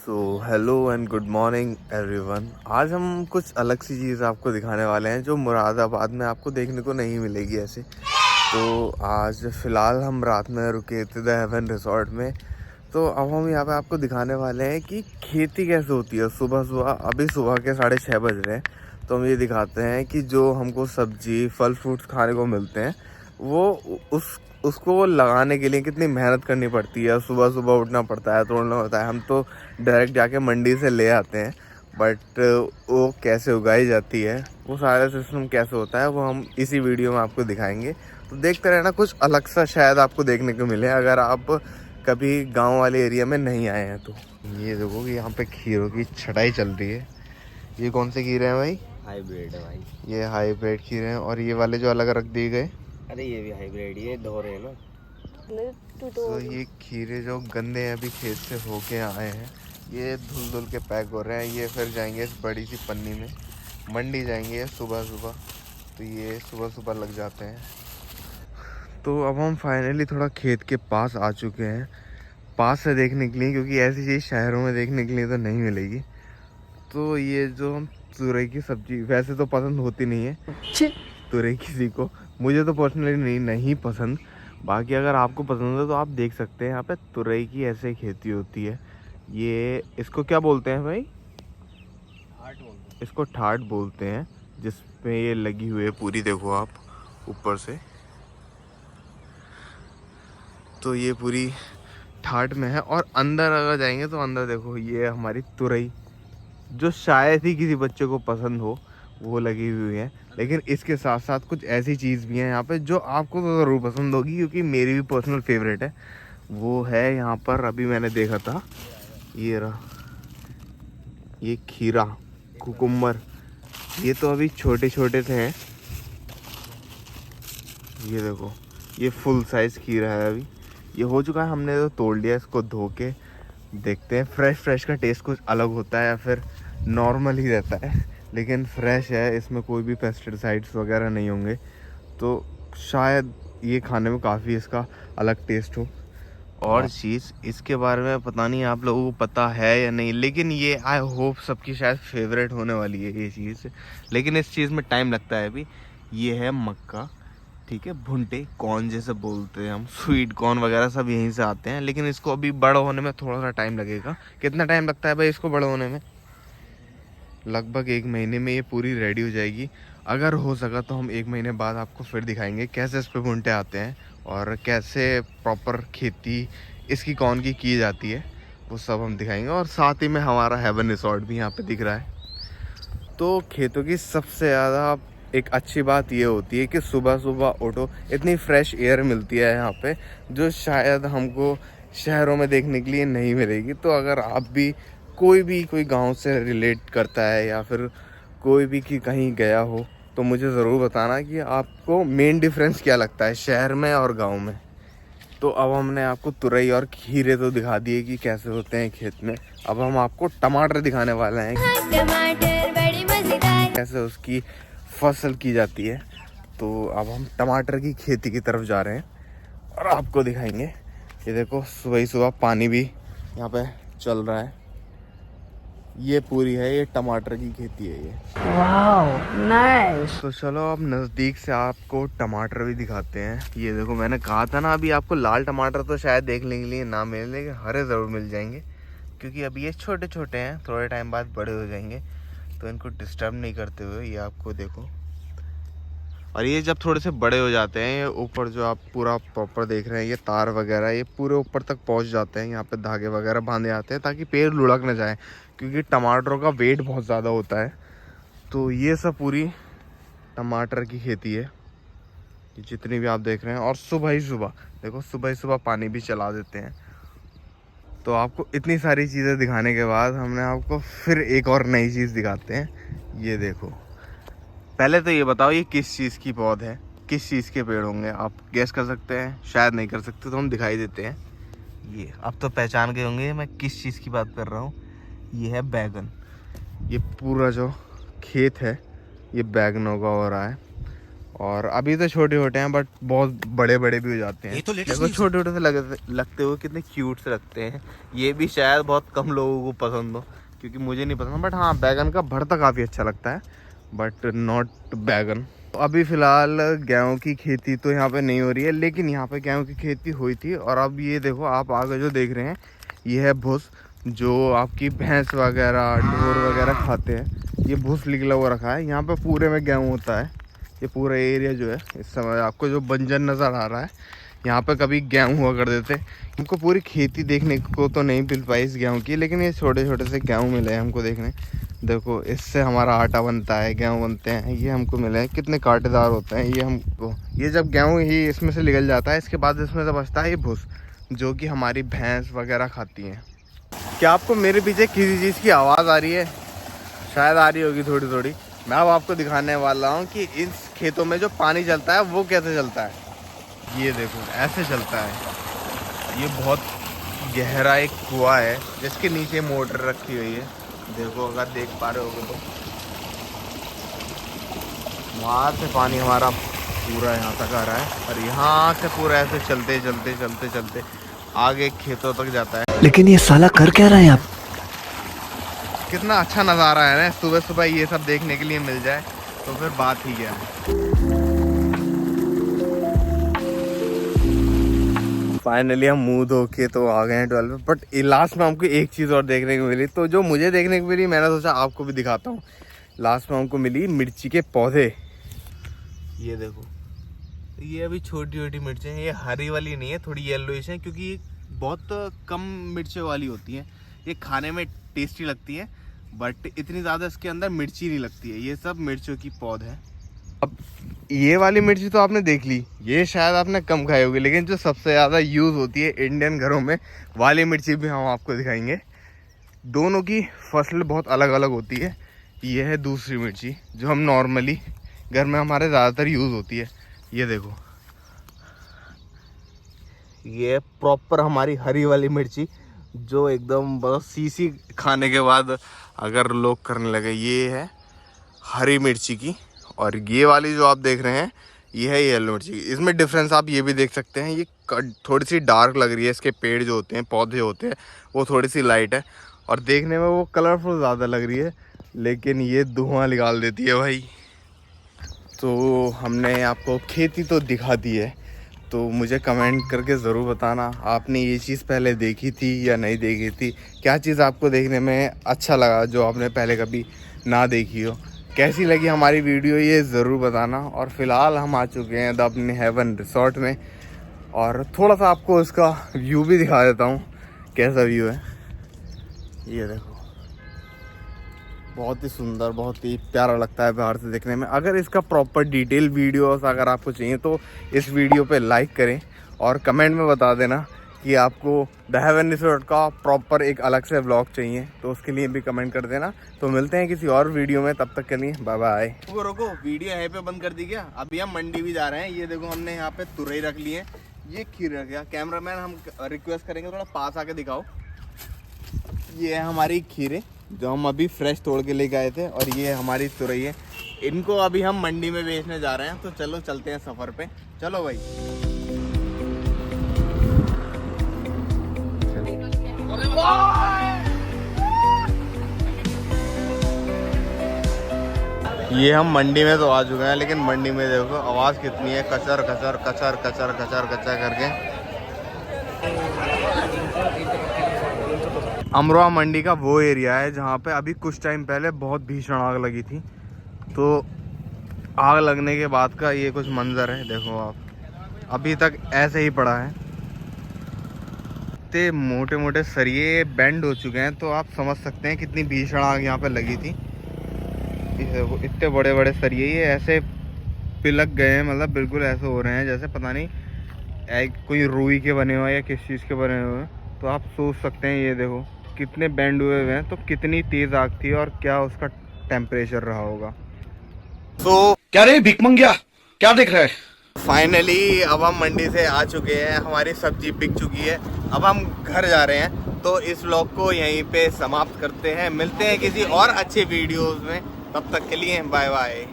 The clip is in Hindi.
So hello and good morning everyone. आज हम कुछ अलग सी चीज़ आपको दिखाने वाले हैं जो मुरादाबाद में आपको देखने को नहीं मिलेगी ऐसे। तो आज फ़िलहाल हम रात में रुके थे द हेवन रिसोर्ट में। तो अब हम यहाँ पे आपको दिखाने वाले हैं कि खेती कैसे होती है सुबह सुबह। अभी सुबह के 6:30 बज रहे हैं। तो हम ये दिखाते हैं कि जो हमको सब्जी फल फ्रूट्स खाने को मिलते हैं वो उसको लगाने के लिए कितनी मेहनत करनी पड़ती है। सुबह सुबह उठना पड़ता है, तोड़ना होता है। हम तो डायरेक्ट जाके मंडी से ले आते हैं, बट वो कैसे उगाई जाती है, वो सारा सिस्टम कैसे होता है, वो हम इसी वीडियो में आपको दिखाएंगे। तो देखते रहना, कुछ अलग सा शायद आपको देखने को मिले अगर आप कभी गांव वाले एरिया में नहीं आए हैं तो। ये देखो कि यहाँ पे खीरों की छटाई चल रही है। ये कौन से खीरे हैं भाई? हाइब्रिड है भाई। ये हाइब्रिड खीरे हैं। और ये वाले जो अलग रख दिए गए, अरे ये भी हाइब्रिड, ये धो रहे हैं ना। तो ये खीरे जो गंदे हैं अभी खेत से होके आए हैं, ये धुल धुल के पैक हो रहे हैं। ये फिर जाएंगे इस बड़ी सी पन्नी में, मंडी जाएंगे सुबह सुबह। तो ये सुबह सुबह लग जाते हैं। तो अब हम फाइनली थोड़ा खेत के पास आ चुके हैं, पास से देखने के लिए, क्योंकि ऐसी चीज़ शहरों में देखने के लिए तो नहीं मिलेगी। तो ये जो हम तुरई की सब्जी, वैसे तो पसंद होती नहीं है तुरई किसी को, मुझे तो पर्सनली नहीं पसंद। बाकी अगर आपको पसंद है तो आप देख सकते हैं। यहाँ पे तुरई की ऐसे खेती होती है। ये इसको क्या बोलते हैं भाई? इसको ठाट बोलते हैं, जिसमें ये लगी हुई है पूरी, देखो आप ऊपर से। तो ये पूरी ठाट में है। और अंदर अगर जाएंगे तो अंदर देखो, ये हमारी तुरई जो शायद ही किसी बच्चे को पसंद हो, वो लगी हुई है। लेकिन इसके साथ साथ कुछ ऐसी चीज़ भी है यहाँ पे जो आपको तो ज़रूर पसंद होगी, क्योंकि मेरी भी पर्सनल फेवरेट है। वो है यहाँ पर, अभी मैंने देखा था, ये रहा, ये खीरा, कुकुम्बर। ये तो अभी छोटे छोटे से हैं। ये देखो, ये फुल साइज़ खीरा है। अभी ये हो चुका है, हमने तो तोड़ लिया। इसको धो के देखते हैं। फ्रेश का टेस्ट कुछ अलग होता है या फिर नॉर्मल ही रहता है, लेकिन फ्रेश है, इसमें कोई भी पेस्टिसाइड्स वगैरह नहीं होंगे, तो शायद ये खाने में काफ़ी इसका अलग टेस्ट हो। और चीज़ इसके बारे में पता नहीं आप लोगों को पता है या नहीं, लेकिन ये आई होप सबकी शायद फेवरेट होने वाली है ये चीज़। लेकिन इस चीज़ में टाइम लगता है अभी। ये है मक्का, ठीक है, भुंटे कॉर्न जैसे बोलते हैं हम, स्वीट कॉर्न वगैरह सब यहीं से आते हैं। लेकिन इसको अभी बड़ा होने में थोड़ा सा टाइम लगेगा। कितना टाइम लगता है भाई इसको बड़ा होने में? लगभग 1 महीने में ये पूरी रेडी हो जाएगी। अगर हो सका तो हम 1 महीने बाद आपको फिर दिखाएंगे कैसे इस पे भुंटे आते हैं और कैसे प्रॉपर खेती इसकी कॉर्न की जाती है, वो सब हम दिखाएंगे। और साथ ही में हमारा हेवन रिसोर्ट भी यहाँ पे दिख रहा है। तो खेतों की सबसे ज़्यादा एक अच्छी बात ये होती है कि सुबह सुबह उठो, इतनी फ्रेश एयर मिलती है यहाँ पे, जो शायद हमको शहरों में देखने के लिए नहीं मिलेगी। तो अगर आप भी कोई गांव से रिलेट करता है या फिर कोई भी कि कहीं गया हो, तो मुझे ज़रूर बताना कि आपको मेन डिफरेंस क्या लगता है शहर में और गांव में। तो अब हमने आपको तुरई और खीरे तो दिखा दिए कि कैसे होते हैं खेत में। अब हम आपको टमाटर दिखाने वाले हैं, टमाटर बड़ी मजेदार, कैसे उसकी फसल की जाती है। तो अब हम टमाटर की खेती की तरफ जा रहे हैं और आपको दिखाएंगे। ये देखो, सुबह सुबह पानी भी यहाँ पे चल रहा है। ये पूरी है, ये टमाटर की खेती है ये। Wow nice. तो चलो अब नज़दीक से आपको टमाटर भी दिखाते हैं। ये देखो, मैंने कहा था ना, अभी आपको लाल टमाटर तो शायद देखने के लिए ना मिले, लेकिन हरे ज़रूर मिल जाएंगे, क्योंकि अभी ये छोटे छोटे हैं, थोड़े टाइम बाद बड़े हो जाएंगे। तो इनको डिस्टर्ब नहीं करते हुए ये आपको देखो। और ये जब थोड़े से बड़े हो जाते हैं, ये ऊपर जो आप पूरा प्रॉपर देख रहे हैं, ये तार वगैरह ये पूरे ऊपर तक पहुंच जाते हैं। यहाँ पे धागे वगैरह बांधे जाते हैं ताकि पेड़ लुढ़क ना जाए, क्योंकि टमाटरों का वेट बहुत ज़्यादा होता है। तो ये सब पूरी टमाटर की खेती है, ये जितनी भी आप देख रहे हैं। और सुबह ही सुबह देखो, सुबह ही सुबह पानी भी चला देते हैं। तो आपको इतनी सारी चीज़ें दिखाने के बाद हमने आपको फिर एक और नई चीज़ दिखाते हैं। ये देखो, पहले तो ये बताओ, ये किस चीज़ की पौध है, किस चीज़ के पेड़ होंगे? आप गेस कर सकते हैं? शायद नहीं कर सकते, तो हम दिखाई देते हैं। ये अब तो पहचान गए होंगे मैं किस चीज़ की बात कर रहा हूँ। ये है बैगन। ये पूरा जो खेत है ये बैगनों का हो रहा है। और अभी तो छोटे छोटे हैं बट बहुत बड़े बड़े भी हो जाते हैं। तो देखो छोटे छोटे से लगते हुए कितने क्यूट से लगते हैं। ये भी शायद बहुत कम लोगों को पसंद हो, क्योंकि मुझे नहीं पसंद, बट हाँ बैगन का भरता काफ़ी अच्छा लगता है, बट नॉट बैगन। अभी फ़िलहाल गेहूँ की खेती तो यहाँ पे नहीं हो रही है, लेकिन यहाँ पे गेहूँ की खेती हुई थी। और अब ये देखो आप आगे जो देख रहे हैं ये है भूस, जो आपकी भैंस वगैरह ढोर वगैरह खाते हैं। ये भूस निकला हुआ रखा है। यहाँ पे पूरे में गेहूँ होता है। ये पूरा एरिया जो है इस समय आपको जो बंजर नज़र आ रहा है, यहाँ पे कभी गेहूँ हुआ कर देते। हमको पूरी खेती देखने को तो नहीं मिल पाई इस गेहूँ की, लेकिन ये छोटे छोटे से गेहूँ मिले हैं हमको देखने। देखो इससे हमारा आटा बनता है, गेहूँ बनते हैं, ये हमको मिले हैं। कितने कांटेदार होते हैं ये हमको। ये जब गेहूँ ही इसमें से निकल जाता है, इसके बाद इसमें से बचता है ये भूस, जो कि हमारी भैंस वगैरह खाती हैं। क्या आपको मेरे पीछे किसी चीज़ की आवाज़ आ रही है? शायद आ रही होगी थोड़ी थोड़ी। मैं अब आपको दिखाने वाला हूँ कि इस खेतों में जो पानी चलता है वो कैसे चलता है। ये देखो ऐसे चलता है। ये बहुत गहरा एक कुआं है जिसके नीचे मोटर रखी हुई है। देखो अगर देख पा रहे होगे तो वहाँ से पानी हमारा पूरा यहाँ तक आ रहा है, और यहाँ से पूरा ऐसे चलते चलते चलते चलते आगे खेतों तक जाता है। लेकिन ये साला कर क्या रहे हैं आप? कितना अच्छा नज़ारा है ना, सुबह सुबह ये सब देखने के लिए मिल जाए तो फिर बात ही क्या है। फाइनली हम मुंह धो के तो आ गए हैं 12 पे, बट लास्ट में हमको एक चीज़ और देखने को मिली। तो जो मुझे देखने को मिली मैंने सोचा आपको भी दिखाता हूँ। लास्ट में हमको मिली मिर्ची के पौधे। ये देखो, ये अभी छोटी छोटी मिर्चें हैं। ये हरी वाली नहीं है, थोड़ी येलोइश है, क्योंकि ये बहुत कम मिर्चें वाली होती हैं। ये खाने में टेस्टी लगती है, बट इतनी ज़्यादा इसके अंदर मिर्ची नहीं लगती है। ये सब मिर्चों की पौध है। अब ये वाली मिर्ची तो आपने देख ली, ये शायद आपने कम खाई होगी, लेकिन जो सबसे ज़्यादा यूज़ होती है इंडियन घरों में वाली मिर्ची भी हम आपको दिखाएंगे। दोनों की फसल बहुत अलग अलग होती है। ये है दूसरी मिर्ची जो हम नॉर्मली घर में हमारे ज़्यादातर यूज़ होती है। ये देखो, ये प्रॉपर हमारी हरी वाली मिर्ची, जो एकदम बहुत सीसी खाने के बाद अगर लोग करने लगे। ये है हरी मिर्ची की, और ये वाली जो आप देख रहे हैं ये है येलो मिर्ची की। इसमें डिफरेंस आप ये भी देख सकते हैं, ये थोड़ी सी डार्क लग रही है। इसके पेड़ जो होते हैं, पौधे होते हैं, वो थोड़ी सी लाइट है, और देखने में वो कलरफुल ज़्यादा लग रही है, लेकिन ये धुआं निकाल देती है भाई। तो हमने आपको खेती तो दिखा दी है, तो मुझे कमेंट करके ज़रूर बताना आपने ये चीज़ पहले देखी थी या नहीं देखी थी। क्या चीज़ आपको देखने में अच्छा लगा जो आपने पहले कभी ना देखी हो। कैसी लगी हमारी वीडियो ये ज़रूर बताना। और फ़िलहाल हम आ चुके हैं द अपने हेवन रिसोर्ट में, और थोड़ा सा आपको उसका व्यू भी दिखा देता हूँ कैसा व्यू है। ये देखो, बहुत ही सुंदर, बहुत ही प्यारा लगता है बाहर से देखने में। अगर इसका प्रॉपर डिटेल वीडियोस अगर आपको चाहिए तो इस वीडियो पे लाइक करें, और कमेंट में बता देना कि आपको द हेवन रिसोर्ट का प्रॉपर एक अलग से व्लॉग चाहिए, तो उसके लिए भी कमेंट कर देना। तो मिलते हैं किसी और वीडियो में, तब तक के लिए बाय बाय। रोको, वीडियो यहीं पे बंद कर दी क्या? अभी हम मंडी भी जा रहे हैं। ये देखो हमने यहाँ पे तुरई रख ली है, ये खीर रख गया। कैमरामैन हम रिक्वेस्ट करेंगे थोड़ा पास आके दिखाओ। ये है हमारी खीरें जो हम अभी फ्रेश तोड़ के लेके आए थे, और ये हमारी तुरई है। इनको अभी हम मंडी में बेचने जा रहे हैं, तो चलो चलते हैं सफ़र पे। चलो भाई। ये हम मंडी में तो आ चुके हैं, लेकिन मंडी में देखो आवाज़ कितनी है, कचर कचर कचर कचर कचर कचर करके। अमरोहा मंडी का वो एरिया है जहाँ पे अभी कुछ टाइम पहले बहुत भीषण आग लगी थी। तो आग लगने के बाद का ये कुछ मंजर है, देखो आप, अभी तक ऐसे ही पड़ा है। इतने मोटे मोटे सरिये बेंड हो चुके हैं, तो आप समझ सकते हैं कितनी भीषण आग यहाँ पे लगी थी। इतने बड़े बड़े सरिये ये ऐसे पिलक गए हैं, मतलब बिल्कुल ऐसे हो रहे हैं जैसे पता नहीं कोई रुई के बने हुए या किस चीज़ के बने हुए हैं। तो आप सोच सकते हैं, ये देखो कितने बेंड हुए हुए हैं, तो कितनी तेज़ आग थी और क्या उसका टेम्परेचर रहा होगा। तो क्या रे भिख मंगिया, क्या देख रहा है? फाइनली अब हम मंडी से आ चुके हैं, हमारी सब्जी बिक चुकी है, अब हम घर जा रहे हैं। तो इस व्लॉग को यहीं पे समाप्त करते हैं, मिलते हैं किसी और अच्छे वीडियोस में, तब तक के लिए बाय बाय।